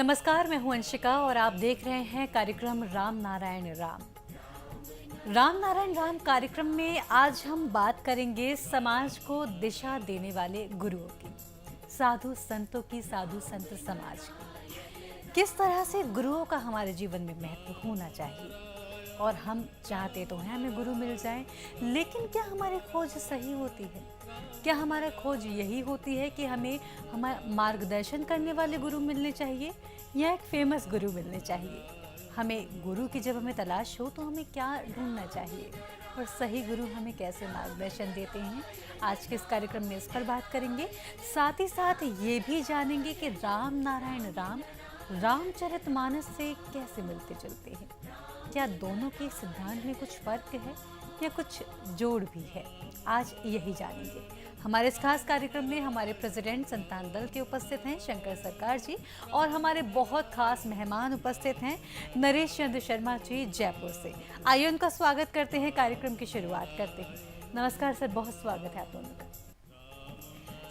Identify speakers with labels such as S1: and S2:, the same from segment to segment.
S1: नमस्कार, मैं हूं अंशिका और आप देख रहे हैं कार्यक्रम राम नारायण राम। राम नारायण राम कार्यक्रम में आज हम बात करेंगे समाज को दिशा देने वाले गुरुओं की, साधु संतों की, साधु संत समाज की। किस तरह से गुरुओं का हमारे जीवन में महत्व होना चाहिए और हम चाहते तो हैं हमें गुरु मिल जाएं, लेकिन क्या हमारी खोज सही होती है? क्या हमारा खोज यही होती है कि हमें हमारा मार्गदर्शन करने वाले गुरु मिलने चाहिए या एक फेमस गुरु मिलने चाहिए? हमें गुरु की जब हमें तलाश हो तो हमें क्या ढूंढना चाहिए और सही गुरु हमें कैसे मार्गदर्शन देते हैं? आज के इस कार्यक्रम में इस पर बात करेंगे। साथ ही साथ ये भी जानेंगे कि राम नारायण राम रामचरितमानस से कैसे मिलते जुलते हैं। क्या दोनों के सिद्धांत में कुछ फर्क है या कुछ जोड़ भी है? आज यही जानेंगे। हमारे इस खास कार्यक्रम में हमारे प्रेसिडेंट संतान दल के उपस्थित हैं शंकर सरकार जी, और हमारे बहुत खास मेहमान उपस्थित हैं नरेश चंद्र शर्मा जी जयपुर से। आइए उनका स्वागत करते हैं, कार्यक्रम की शुरुआत करते हैं। नमस्कार सर, बहुत स्वागत है आप दोनों का।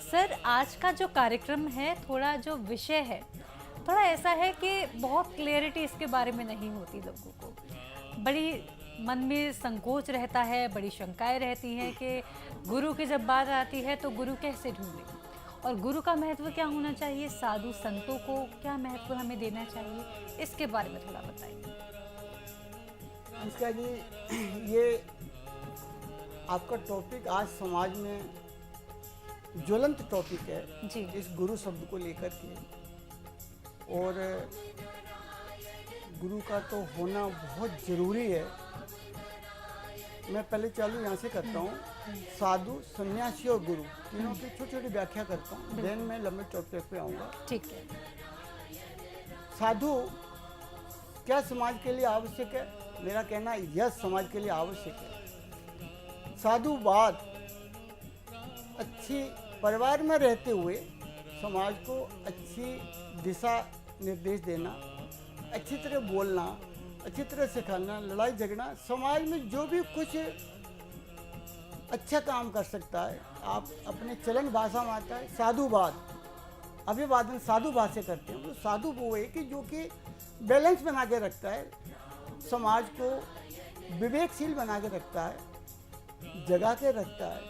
S1: सर, आज का जो कार्यक्रम है, थोड़ा जो विषय है थोड़ा ऐसा है कि बहुत क्लियरिटी इसके बारे में नहीं होती लोगों को। बड़ी मन में संकोच रहता है, बड़ी शंकाएं रहती हैं कि गुरु की जब बात आती है तो गुरु कैसे ढूंढें और गुरु का महत्व क्या होना चाहिए, साधु संतों को क्या महत्व हमें देना चाहिए, इसके बारे में थोड़ा बताइए।
S2: अनुष्का जी, ये आपका टॉपिक आज समाज में ज्वलंत टॉपिक है
S1: जी।
S2: इस गुरु शब्द को लेकर के, और गुरु का तो होना बहुत ज़रूरी है। मैं पहले चालू यहाँ से करता हूँ। साधु, सन्यासी और गुरु तीनों की छोटी छोटी व्याख्या करता हूँ, देन मैं लंबे टॉपिक पे आऊँगा।
S1: ठीक है।
S2: साधु क्या समाज के लिए आवश्यक है? मेरा कहना यह समाज के लिए आवश्यक है। साधुवाद अच्छी परिवार में रहते हुए समाज को अच्छी दिशा निर्देश देना, अच्छी तरह बोलना, अच्छी तरह सिखाना, लड़ाई झगड़ा, समाज में जो भी कुछ अच्छा काम कर सकता है, आप अपने चलन भाषा में आता है साधुवाद, अभिवादन साधुवाद से करते हैं। तो साधु वो है कि जो कि बैलेंस बना के रखता है, समाज को विवेकशील बना के रखता है, जगा के रखता है,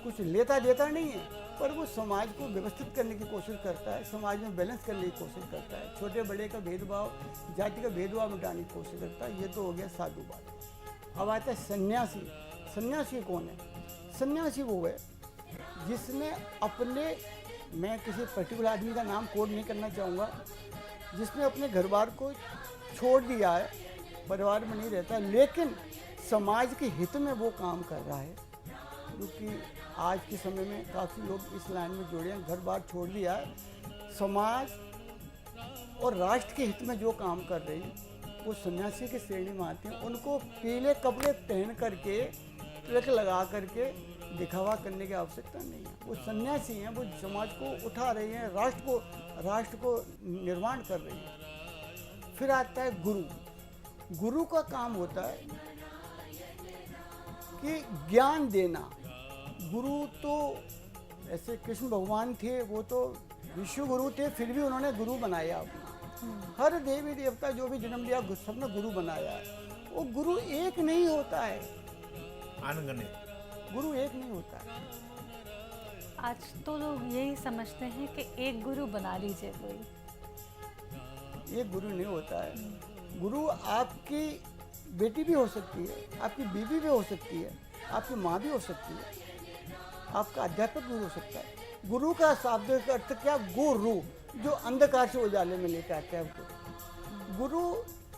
S2: कुछ लेता देता नहीं है, पर वो समाज को व्यवस्थित करने की कोशिश करता है, समाज में बैलेंस करने की कोशिश करता है, छोटे बड़े का भेदभाव, जाति का भेदभाव मिटाने की कोशिश करता है। ये तो हो गया साधुवाद। अब आता है सन्यासी। सन्यासी कौन है? सन्यासी वो है जिसने अपने, मैं किसी पर्टिकुलर आदमी का नाम कोड नहीं करना चाहूँगा, जिसने अपने घर बार को छोड़ दिया है, परिवार में नहीं रहता, लेकिन समाज के हित में वो काम कर रहा है। क्योंकि आज के समय में काफ़ी लोग इस लाइन में जुड़े हैं, घर बार छोड़ दिया है, समाज और राष्ट्र के हित में जो काम कर रहे हैं वो सन्यासी की श्रेणी में आते हैं। उनको पीले कपड़े पहन करके, तिलक लगा करके दिखावा करने की आवश्यकता नहीं है। वो सन्यासी हैं, वो समाज को उठा रहे हैं, राष्ट्र को निर्माण कर रहे हैं। फिर आता है गुरु। गुरु का काम होता है कि ज्ञान देना। गुरु तो ऐसे कृष्ण भगवान थे, वो तो विश्व गुरु थे, फिर भी उन्होंने गुरु बनाया अपना। हर देवी देवता जो भी जन्म लिया सबने गुरु बनाया है। वो गुरु एक नहीं होता है,
S3: अनगने
S2: गुरु एक नहीं होता है।
S1: आज तो लोग यही समझते हैं कि एक गुरु बना लीजिए कोई।
S2: एक गुरु नहीं होता है। गुरु आपकी बेटी भी हो सकती है, आपकी बीवी भी हो सकती है, आपकी माँ भी हो सकती है, आपका अध्यापक गुरु हो सकता है। गुरु का शाब्दिक अर्थ क्या? गुरु, जो अंधकार से उजाले में लेकर आता है। गुरु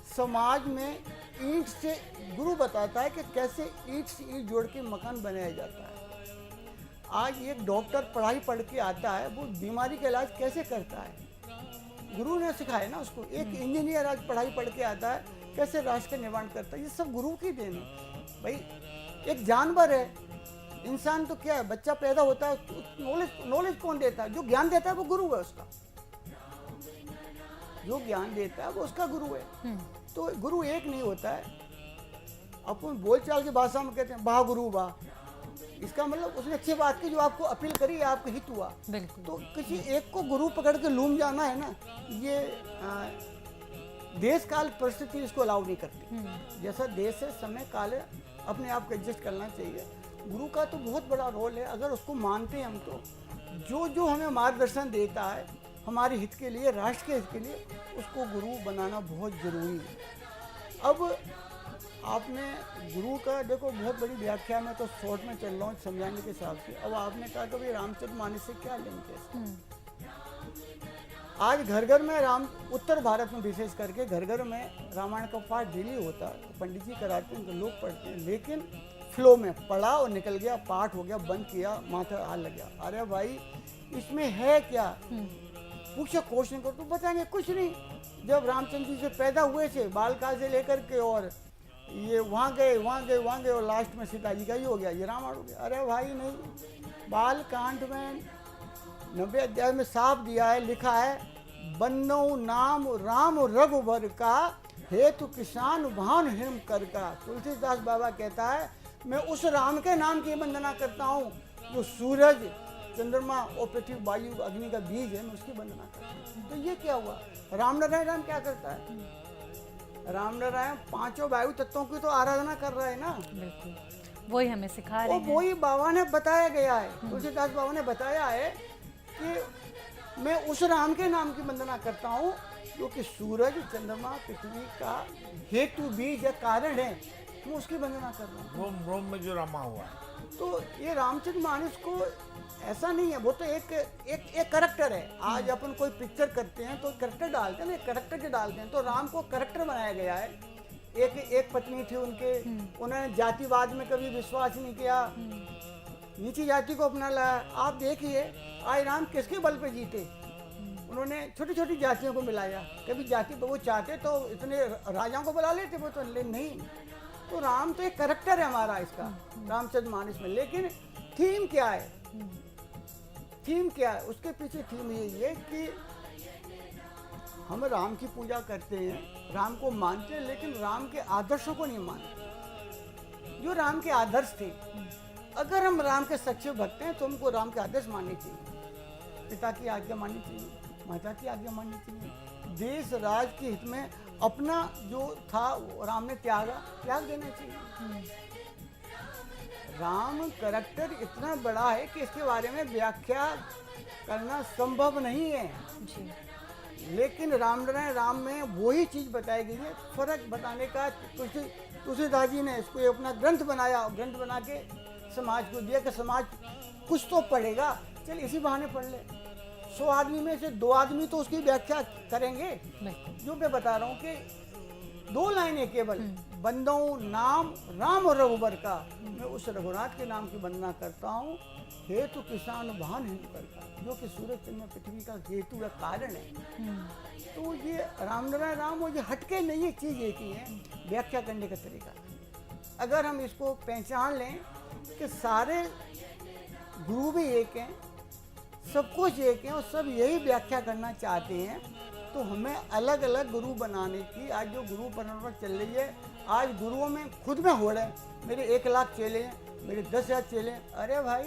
S2: समाज में ईंट से, गुरु बताता है कि कैसे ईंट से ईंट जोड़ के मकान बनाया जाता है। आज एक डॉक्टर पढ़ाई पढ़ के आता है, वो बीमारी का इलाज कैसे करता है, गुरु ने सिखाया ना उसको। एक इंजीनियर आज पढ़ाई पढ़ के आता है, कैसे राष्ट्र का निर्माण करता है, ये सब गुरु की देन है। भाई एक जानवर है, इंसान तो क्या है, बच्चा पैदा होता है, नॉलेज कौन देता है? जो ज्ञान देता है वो गुरु है उसका। जो ज्ञान देता है वो उसका गुरु है। तो गुरु एक नहीं होता है। अपन बोलचाल की भाषा में कहते हैं वाह गुरु वाह, इसका मतलब उसने अच्छी बात की, जो आपको अपील करी, आपको हित हुआ।
S1: बिल्कुल।
S2: तो किसी एक को गुरु पकड़ के लूम जाना है ना, ये देश काल परिस्थिति इसको अलाउ नहीं करती। जैसा देश है, समय काल है, अपने आप को एडजस्ट करना चाहिए। गुरु का तो बहुत बड़ा रोल है, अगर उसको मानते हैं हम तो जो जो हमें मार्गदर्शन देता है हमारे हित के लिए, राष्ट्र के हित के लिए, उसको गुरु बनाना बहुत ज़रूरी है। अब आपने गुरु का देखो बहुत बड़ी व्याख्या में तो शॉर्ट में चल रहा हूँ समझाने के हिसाब से। अब आपने कहा कि भाई रामचरितमानस से क्या लिंक है? आज घर घर में उत्तर भारत में विशेष करके घर घर में रामायण का पाठ डेली होता है, पंडित जी कराते हैं, लोग पढ़ते हैं, लेकिन फ्लो में पढ़ा और निकल गया, पाठ हो गया, बंद किया, माथा हाथ लग गया। अरे भाई इसमें है क्या? पूछो, क्वेश्चन करो तो बताएंगे कुछ नहीं। जब रामचंद्र जी से पैदा हुए थे, बालकाल से लेकर के, और ये वहाँ गए और लास्ट में सीता जी का ही हो गया, ये रामायण हो गया। अरे भाई नहीं, बालकांड में 90 अध्याय में साफ दिया है, लिखा है, बन्नो नाम राम रघुबर का, हेतु किसान भान हिम कर का। तुलसीदास बाबा कहता है, मैं उस राम के नाम की वंदना करता हूँ जो सूरज, चंद्रमा और पृथ्वी, वायु, अग्नि का बीज है, मैं उसकी वंदना करता हूँ। तो ये क्या हुआ? राम क्या करता है? राम पांचों वायु तत्वों की तो आराधना कर रहा है ना।
S1: बिल्कुल, वही हमें सिखा रहे हैं।
S2: वही बाबा ने बताया गया है, तुलसीदास बाबा ने बताया है कि मैं उस राम के नाम की वंदना करता हूँ जो कि सूरज, चंद्रमा, पृथ्वी का हेतु, बीज या कारण है, मैं उसकी वंदना कर रहा हूँ।
S3: रोम रोम में जो रमा हुआ है।
S2: तो ये रामचरितमानस को ऐसा नहीं है, वो तो एक करैक्टर है। आज अपन कोई पिक्चर करते हैं तो करैक्टर डालते हैं ना, करैक्टर के डालते हैं, तो राम को करैक्टर बनाया गया है। एक पत्नी थी उनके, उन्होंने जातिवाद में कभी विश्वास नहीं किया, नीची जाति को अपना लाया। आप देखिए आज राम किसके बल पे जीते? उन्होंने छोटी छोटी जातियों को मिलाया। कभी जाति वो चाहते तो इतने राजाओं को बुला लेते, वो तो नहीं। तो राम तो एक करैक्टर है हमारा इसका रामचरितमानस में। लेकिन थीम क्या है? थीम क्या है? उसके पीछे थीम यही है कि हम राम की पूजा करते हैं, राम को मानते हैं, लेकिन राम के आदर्शों को नहीं मानते। जो राम के आदर्श थे, अगर हम राम के सच्चे भक्त हैं तो हमको राम के आदर्श मानने चाहिए, पिता की आज्ञा माननी चाहिए, माता की आज्ञा माननी चाहिए, देश राज के हित में अपना जो था राम ने त्याग देना चाहिए। राम करैक्टर इतना बड़ा है कि इसके बारे में व्याख्या करना संभव नहीं है
S1: जी।
S2: लेकिन राम में वही चीज़ बताई गई है। फर्क बताने का तुलसीदास जी ने इसको अपना ग्रंथ बनाया, और ग्रंथ बना के समाज को दिया कि समाज कुछ तो पढ़ेगा, चल इसी बहाने पढ़ ले। 100 आदमी में से 2 आदमी तो उसकी व्याख्या करेंगे। जो मैं बता रहा हूँ कि 2 लाइनें केवल, बंदो नाम राम और रघुबर का, मैं उस रघुनाथ के नाम की वंदना करता हूँ, हेतु किसान भान हिम कर का, जो कि सूरज चंद्रमा पृथ्वी का हेतु या कारण है। तो ये राम और ये हटके नहीं, ये चीज़ एक ही है, व्याख्या करने का तरीका। अगर हम इसको पहचान लें कि सारे गुरु भी एक हैं, सब कुछ एक है और सब यही व्याख्या करना चाहते हैं, तो हमें अलग अलग गुरु बनाने की, आज जो गुरु परंपरा चल रही है, आज गुरुओं में खुद में हो रहा है। मेरे 1 लाख चेले हैं, मेरे 10,000 चेले हैं। अरे भाई,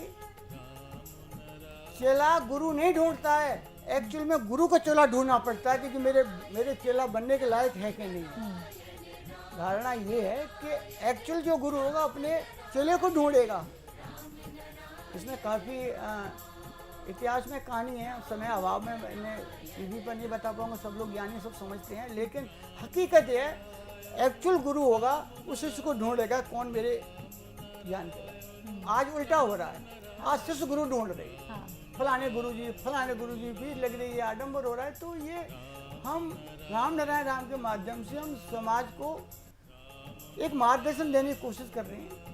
S2: चेला गुरु नहीं ढूंढता है, एक्चुअल में गुरु को चेला ढूंढना पड़ता है कि मेरे चेला बनने के लायक है कि नहीं है। धारणा ये है कि एक्चुअल जो गुरु होगा अपने चेले को ढूंढेगा। इसमें काफ़ी इतिहास में कहानी है, समय अभाव में मैंने टीवी पर नहीं बता पाऊंगा, सब लोग ज्ञानी सब समझते हैं, लेकिन हकीकत ये है एक्चुअल गुरु होगा उस शिष्य को ढूंढेगा कौन मेरे ज्ञान के। आज उल्टा हो रहा है, आज शिष्य गुरु ढूंढ रहे हैं, फलाने गुरु जी भीड़ लग रही है, आडंबर हो रहा है। तो ये हम राम के माध्यम से हम समाज को एक मार्गदर्शन देने की कोशिश कर रहे हैं,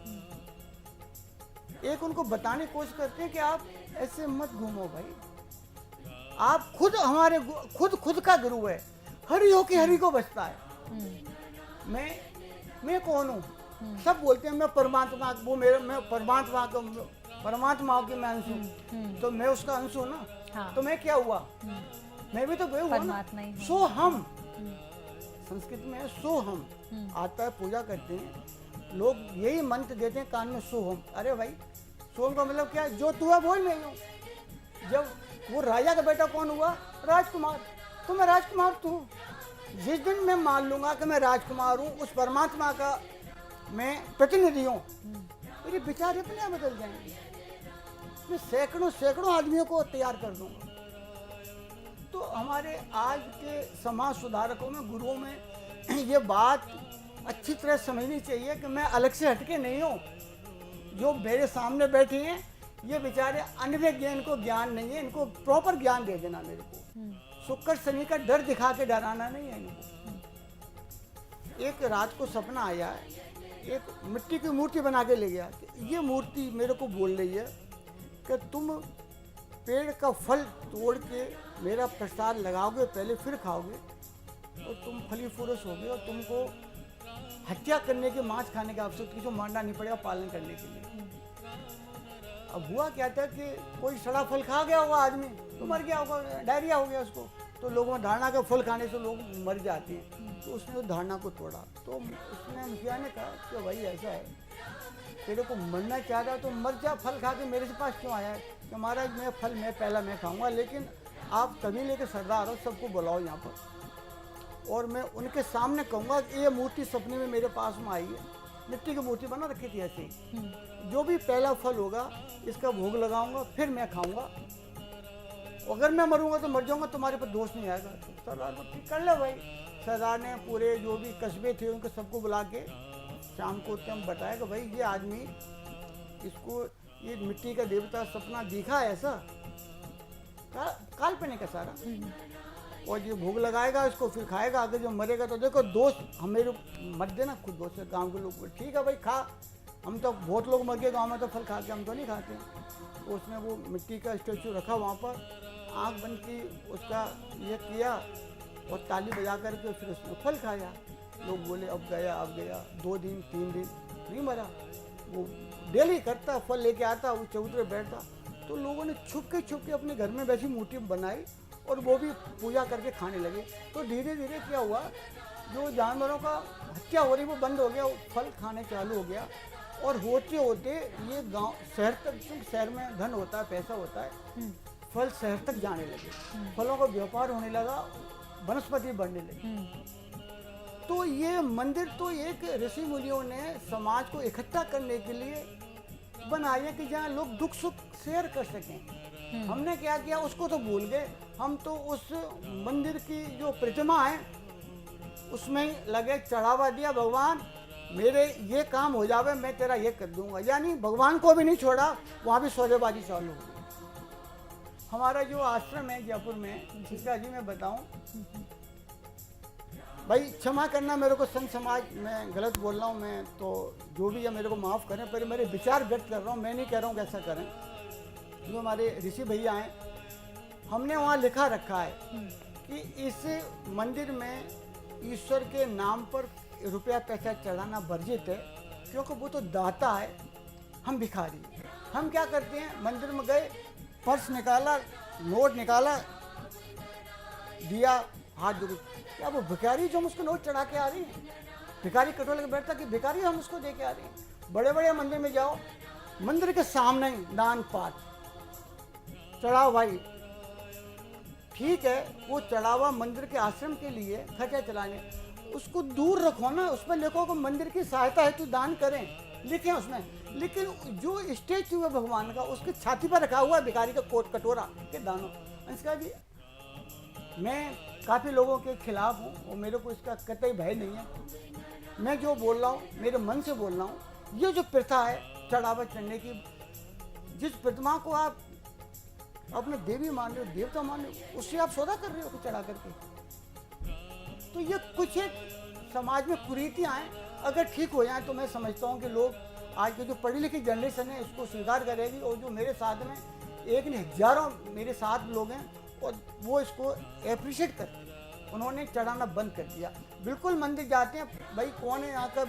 S2: एक उनको बताने की कोशिश करते हैं कि आप ऐसे मत घूमो भाई, आप खुद हमारे खुद का गुरु है, हरि हो के हरि को बचता है। मैं कौन हूँ? सब बोलते हैं मैं परमात्मा, मैं परमात्मा की मैं अंश हूँ, तो मैं उसका अंश हूँ ना। हाँ। तो मैं क्या हुआ? मैं भी तो वही हुआ ना। सो हम, संस्कृत में है सो हम, आता है, पूजा करते हैं लोग, यही मंत्र देते हैं कान में, सो हम। अरे भाई, सोम का मतलब क्या है? जो तू है वो ही मैं हूँ। जब वो राजा का बेटा कौन हुआ? राजकुमार। तो मैं राजकुमार तू हूँ। जिस दिन मैं मान लूंगा कि मैं राजकुमार हूँ, उस परमात्मा का मैं प्रतिनिधि हूँ, मेरे विचार अपने आप बदल जाएंगे। मैं सैकड़ों सैकड़ों आदमियों को तैयार कर दूंगा। तो हमारे आज के समाज सुधारकों में, गुरुओं में ये बात अच्छी तरह समझनी चाहिए कि मैं अलग से हटके नहीं हूँ। जो मेरे सामने बैठे हैं ये बेचारे अन्य ज्ञान को ज्ञान नहीं है, इनको प्रॉपर ज्ञान दे देना मेरे को। शुक्र शनि का डर दिखा के डराना नहीं है इनको। एक रात को सपना आया है, एक मिट्टी की मूर्ति बना के ले गया। ये मूर्ति मेरे को बोल रही है कि तुम पेड़ का फल तोड़ के मेरा प्रसाद लगाओगे पहले, फिर खाओगे, और तुम फली फूरस होगे और तुमको हत्या करने के, मांस खाने का आवश्यकता, किसी को मारना नहीं पड़ेगा पालन करने के लिए। अब हुआ क्या था कि कोई सड़ा फल खा गया होगा आदमी, तो मर गया होगा, डायरिया हो गया उसको। तो लोगों में धारणा का फल खाने से लोग मर जाते हैं। तो उसने उस धारणा को तोड़ा। तो उसने मुखिया ने कहा कि भाई ऐसा है, तेरे को मरना चाह रहा तो मर जा, फल खा के मेरे से पास क्यों आया है? कि महाराज मैं फल मैं खाऊंगा, लेकिन आप कबीले के सरदार हो, सबको बुलाओ यहाँ पर, और मैं उनके सामने कहूँगा कि ये मूर्ति सपने में मेरे पास में आई है। मिट्टी की मूर्ति बना रखी थी ऐसे ही। जो भी पहला फल होगा इसका भोग लगाऊंगा, फिर मैं खाऊंगा। अगर मैं मरूंगा तो मर जाऊंगा, तुम्हारे पर दोष नहीं आएगा। तो सरदार को ठीक कर ले भाई। सरदार ने पूरे जो भी कस्बे थे उनको सबको बुला के शाम को हम बताया कि भाई ये आदमी, इसको ये मिट्टी का देवता सपना दिखा है ऐसा, काल्पनिक है सारा, और ये भोग लगाएगा इसको, फिर खाएगा। अगर जो मरेगा तो देखो दोस्त हम मेरे मत देना, खुद दोस्त है। गाँव के लोग ठीक है भाई खा, हम तो बहुत लोग मर गए गाँव में तो फल खा के, हम तो नहीं खाते। तो उसने वो मिट्टी का स्टेचू रखा वहाँ पर, आँख बंद की, उसका ये किया और ताली बजा करके फिर उसने फल खाया। लोग बोले अब गया अब गया, 2 दिन 3 दिन नहीं मरा। वो डेली करता, फल लेके आता, वो चबूतरे बैठता। तो लोगों ने छुप के अपने घर में वैसी मूर्ति बनाई और वो भी पूजा करके खाने लगे। तो धीरे धीरे क्या हुआ, जो जानवरों का हत्या हो रही वो बंद हो गया, वो फल खाने चालू हो गया। और होते होते ये गांव शहर तक, शहर में धन होता है, पैसा होता है, फल शहर तक जाने लगे, फलों का व्यापार होने लगा, वनस्पति बढ़ने लगी। तो ये मंदिर तो एक ऋषि मुनियों ने समाज को इकट्ठा करने के लिए बनाया कि जहाँ लोग दुख सुख शेयर कर सकें। हमने क्या किया उसको तो भूल गए। हम तो उस मंदिर की जो प्रतिमा है उसमें लगे चढ़ावा दिया, भगवान मेरे ये काम हो जावे मैं तेरा ये कर दूंगा। यानी भगवान को भी नहीं छोड़ा, वहाँ भी सौदेबाजी चालू हो गई। हमारा जो आश्रम है जयपुर में, जिसका जी मैं बताऊं, भाई क्षमा करना मेरे को, संत समाज में गलत बोल रहा हूँ मैं, तो जो भी है मेरे को माफ़ करें, पर मेरे विचार व्यक्त कर रहा हूँ, मैं नहीं कह रहा हूँ कैसा करें। जो हमारे ऋषि भैया हैं, हमने वहाँ लिखा रखा है कि इस मंदिर में ईश्वर के नाम पर रुपया पैसा चढ़ाना वर्जित है, क्योंकि वो तो दाता है, हम भिखारी। हम क्या करते हैं, मंदिर में गए, पर्स निकाला, नोट निकाला, दिया, हाथ जोड़, क्या वो भिखारी जो हम उसको नोट चढ़ा के आ रही हैं? भिखारी कटोरे के बैठता कि भिखारी हम उसको दे के आ रही हैं। बड़े बड़े मंदिर में जाओ, मंदिर के सामने ही दान पाठ चढ़ाओ भाई, ठीक है, वो चढ़ावा मंदिर के आश्रम के लिए खर्चा चलाने, उसको दूर रखो ना, उसमें लिखो कि मंदिर की सहायता हेतु दान करें, लिखें उसमें। लेकिन जो स्टेचू है भगवान का, उसकी छाती पर रखा हुआ है भिखारी का कोट कटोरा के दानों। इसका जी मैं काफ़ी लोगों के खिलाफ हूँ और मेरे को इसका कतई भय नहीं है। मैं जो बोल रहा हूँ मेरे मन से बोल रहा हूँ। ये जो प्रथा है चढ़ावा चढ़ने की, जिस प्रतिमा को आप अपने देवी मान रहे हो, देवता मान रहे हो, उससे आप सौदा कर रहे हो चढ़ा करके। तो ये कुछ एक समाज में कुरीतियाँ हैं, अगर ठीक हो जाए तो मैं समझता हूँ कि लोग, आज की जो पढ़ी लिखी जनरेशन है, इसको स्वीकार करेगी। और जो मेरे साथ में एक नहीं हजारों मेरे साथ लोग हैं और वो इसको एप्रिशिएट करते हैं, उन्होंने चढ़ाना बंद कर दिया। बिल्कुल मंदिर जाते हैं, भाई कौन है यहाँ का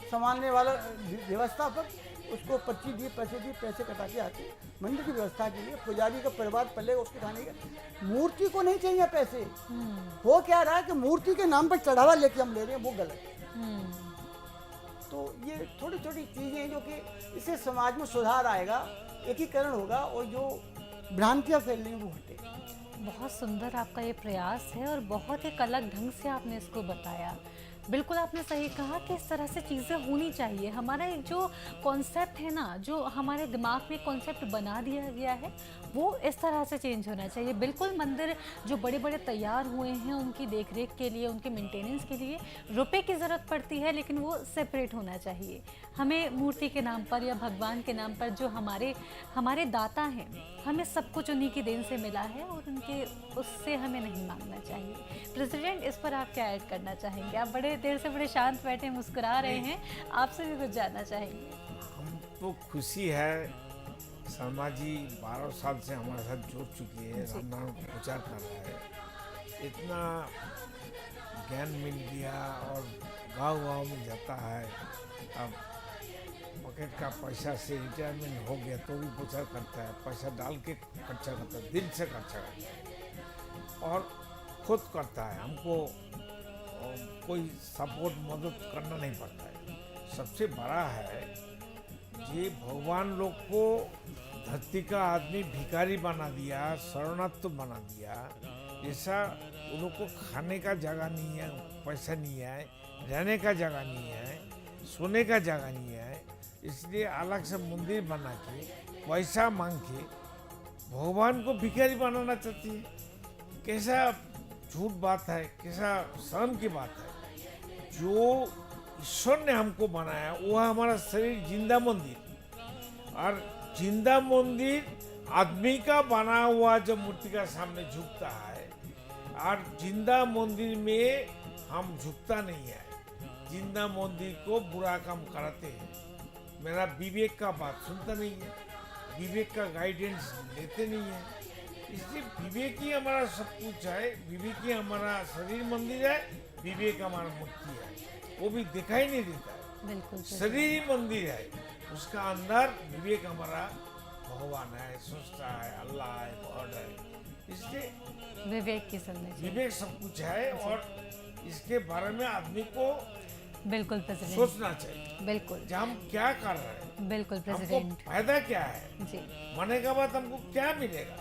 S2: संभालने वाला व्यवस्था पर, उसको 25 दिए पैसे कटा के आते हैं मंदिर की व्यवस्था के लिए। पुजारी का परिवार पलेगा उसके खाने का, मूर्ति को नहीं चाहिए पैसे। हो क्या रहा है कि मूर्ति के नाम पर चढ़ावा लेके हम ले रहे हैं, वो गलत है। तो ये छोटी छोटी चीज़ें हैं जो कि इससे समाज में सुधार आएगा, एकीकरण होगा और जो भ्रांतियाँ फैल रही हैं वो हटे।
S1: बहुत सुंदर आपका ये प्रयास है और बहुत एक अलग ढंग से आपने इसको बताया। बिल्कुल आपने सही कहा कि इस तरह से चीज़ें होनी चाहिए। हमारा एक जो कॉन्सेप्ट है ना, जो हमारे दिमाग में कॉन्सेप्ट बना दिया गया है, वो इस तरह से चेंज होना चाहिए। बिल्कुल मंदिर जो बड़े बड़े तैयार हुए हैं उनकी देखरेख के लिए, उनके मेंटेनेंस के लिए रुपए की ज़रूरत पड़ती है, लेकिन वो सेपरेट होना चाहिए। हमें मूर्ति के नाम पर या भगवान के नाम पर जो हमारे दाता हैं, हमें सब कुछ उन्हीं की देन से मिला है और उनके उससे हमें नहीं मांगना चाहिए। प्रेसिडेंट, इस पर आप क्या ऐड करना चाहेंगे? आप बड़े देर से बड़े शांत बैठे मुस्कुरा रहे हैं, आपसे भी कुछ जानना चाहेंगे।
S3: हमको खुशी है, शर्मा जी 12 साल से हमारे साथ जुड़ चुकी है, रामनारायण को प्रचार कर रहा है, इतना ज्ञान मिल गया और गांव-गांव में जाता है। अब पॉकेट का पैसा से रिटायरमेंट हो गया तो भी प्रचार करता है, पैसा डाल के खर्चा करता है, दिल से खर्चा करता है और खुद करता है। हमको कोई सपोर्ट मदद करना नहीं पड़ता है। सबसे बड़ा है ये भगवान लोग को धरती का आदमी भिखारी बना दिया, शरणार्थ बना दिया। ऐसा उन लोग को खाने का जगह नहीं है, पैसा नहीं है, रहने का जगह नहीं है, सोने का जगह नहीं है, इसलिए अलग से मंदिर बना के पैसा मांग के भगवान को भिखारी बनाना चाहती है। कैसा झूठ बात है, कैसा शर्म की बात है। जो ईश्वर ने हमको बनाया वो है हमारा शरीर जिंदा मंदिर, और जिंदा मंदिर आदमी का बना हुआ जब मूर्ति का सामने झुकता है, और जिंदा मंदिर में हम झुकता नहीं है, जिंदा मंदिर को बुरा काम कराते हैं। मेरा विवेक का बात सुनता नहीं है, विवेक का गाइडेंस लेते नहीं है, इसलिए विवेक ही हमारा सब कुछ है। विवेक ही हमारा शरीर मंदिर है, विवेक हमारा मूर्ति है, वो भी दिखाई नहीं देता है।
S1: बिल्कुल
S3: शरीर ही मंदिर है, उसका अंदर विवेक हमारा भगवान है, सृष्टा है, अल्लाह है, गॉड है। इसलिए
S1: विवेक की संदेश।
S3: विवेक सब कुछ है और इसके बारे में आदमी को
S1: बिल्कुल प्रेसिडेंट,
S3: सोचना चाहिए।
S1: बिल्कुल
S3: कि हम क्या कर रहे हैं,
S1: बिल्कुल
S3: हमको
S1: प्रेसिडेंट
S3: फायदा क्या है,
S1: जी।
S3: मरने के बाद हमको क्या मिलेगा।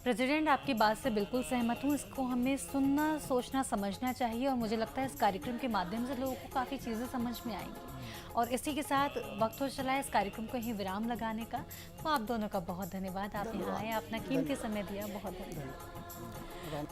S1: प्रेसिडेंट, आपकी बात से बिल्कुल सहमत हूँ। इसको हमें सुनना, सोचना, समझना चाहिए और मुझे लगता है इस कार्यक्रम के माध्यम से लोगों को काफ़ी चीज़ें समझ में आएंगी। और इसी के साथ वक्त हो चला है इस कार्यक्रम को यहीं विराम लगाने का। तो आप दोनों का बहुत धन्यवाद, आप यहाँ आए, अपना कीमती समय दिया, बहुत धन्यवाद।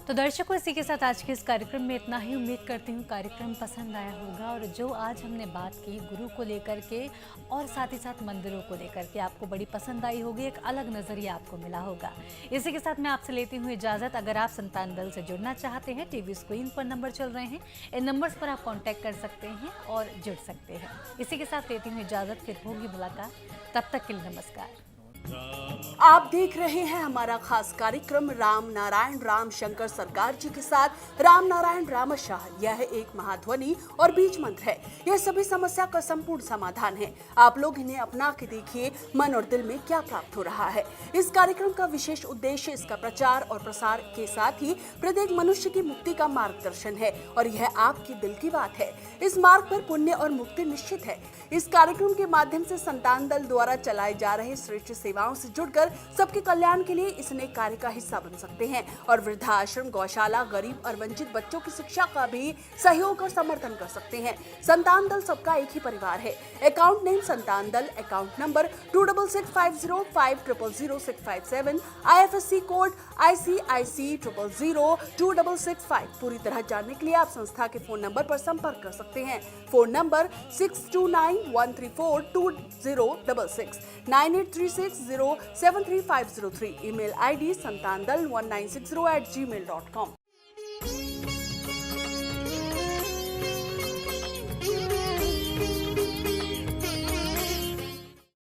S1: तो दर्शकों, इसी के साथ आज के इस कार्यक्रम में इतना ही। उम्मीद करती हूँ कार्यक्रम पसंद आया होगा और जो आज हमने बात की गुरु को लेकर के और साथ ही साथ मंदिरों को लेकर के आपको बड़ी पसंद आई होगी, एक अलग नज़रिया आपको मिला होगा। इसी के साथ मैं आपसे लेती हूँ इजाज़त। अगर आप संतान दल से जुड़ना चाहते हैं, टीवी स्क्रीन पर नंबर चल रहे हैं, इन नंबर्स पर आप कॉन्टैक्ट कर सकते हैं और जुड़ सकते हैं। इसी के साथ लेती हूँ इजाज़त, फिर होगी मुलाकात, तब तक के लिए नमस्कार।
S4: आप देख रहे हैं हमारा खास कार्यक्रम राम नारायण राम शंकर सरकार जी के साथ राम नारायण रामशाह। यह एक महाध्वनि और बीज मंत्र है। यह सभी समस्या का संपूर्ण समाधान है। आप लोग इन्हें अपना के देखिए, मन और दिल में क्या प्राप्त हो रहा है। इस कार्यक्रम का विशेष उद्देश्य इसका प्रचार और प्रसार के साथ ही प्रत्येक मनुष्य की मुक्ति का मार्गदर्शन है और यह आपकी दिल की बात है। इस मार्ग पर पुण्य और मुक्ति निश्चित है। इस कार्यक्रम के माध्यम से संतान दल द्वारा चलाए जा रहे श्रेष्ठ सेवाओं से जुड़कर सबके कल्याण के लिए इस नेक कार्य का हिस्सा बन सकते हैं और वृद्धाश्रम, गौशाला, गरीब और वंचित बच्चों की शिक्षा का भी सहयोग और समर्थन कर सकते हैं। संतान दल सबका एक ही परिवार है। अकाउंट नेम संतान दल, account number 266505000657, IFSC code ICIC 000265। पूरी तरह जानने के लिए आप संस्था के फोन नंबर पर संपर्क कर सकते हैं। Phone number 6291342066, 9836073503। Email ID santandal1960@gmail.com।